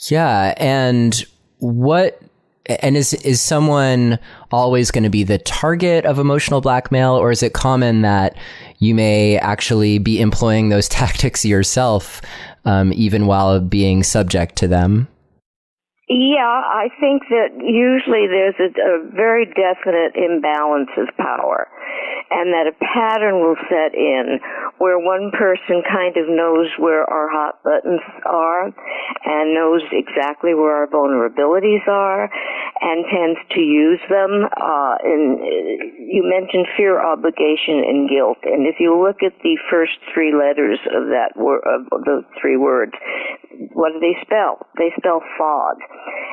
Yeah. And is someone always going to be the target of emotional blackmail, or is it common that you may actually be employing those tactics yourself, even while being subject to them? Yeah, I think that usually there's a very definite imbalance of power, and that a pattern will set in where one person kind of knows where our hot buttons are and knows exactly where our vulnerabilities are and tends to use them. You mentioned fear, obligation, and guilt, and if you look at the first three letters of that of those three words, what do they spell? They spell fog.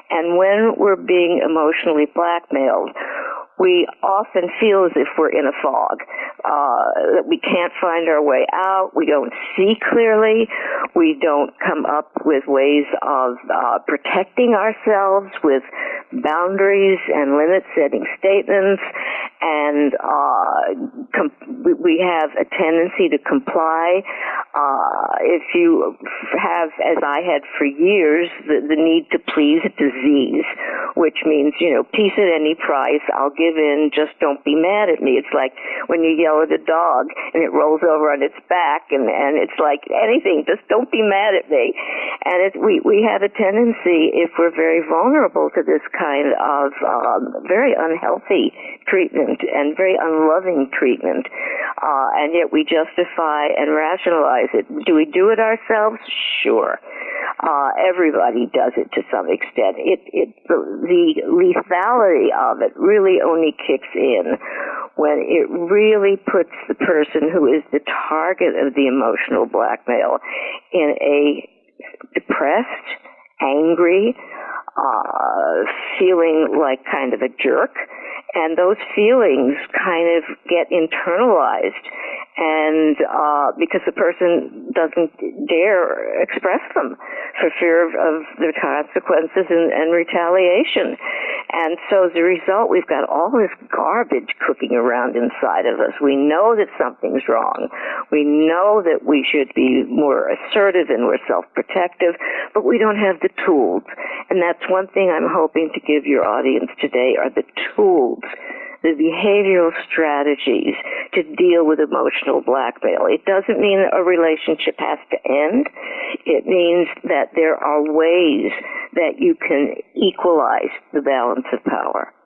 And when we're being emotionally blackmailed, we often feel as if we're in a fog, that we can't find our way out, we don't see clearly, we don't come up with ways of protecting ourselves with boundaries and limit-setting statements, and we have a tendency to comply. If you have, as I had for years, the need to please a disease, which means, peace at any price, I'll give in, just don't be mad at me. It's like when you yell at a dog and it rolls over on its back, and it's like anything, just don't be mad at me. And we have a tendency, if we're very vulnerable to this kind of very unhealthy treatment and very unloving treatment, and yet we justify and rationalize it. Do we do it ourselves? Sure. Everybody does it to some extent. The lethality of it really only kicks in when it really puts the person who is the target of the emotional blackmail in a depressed, angry, feeling like kind of a jerk, and those feelings kind of get internalized, and because the person doesn't dare express them for fear of the consequences and retaliation. And so as a result, we've got all this garbage cooking around inside of us. We know that something's wrong. We know that we should be more assertive and more self-protective, but we don't have the tools. And that's one thing I'm hoping to give your audience today, are the tools, the behavioral strategies to deal with emotional blackmail. It doesn't mean a relationship has to end. It means that there are ways that you can equalize the balance of power.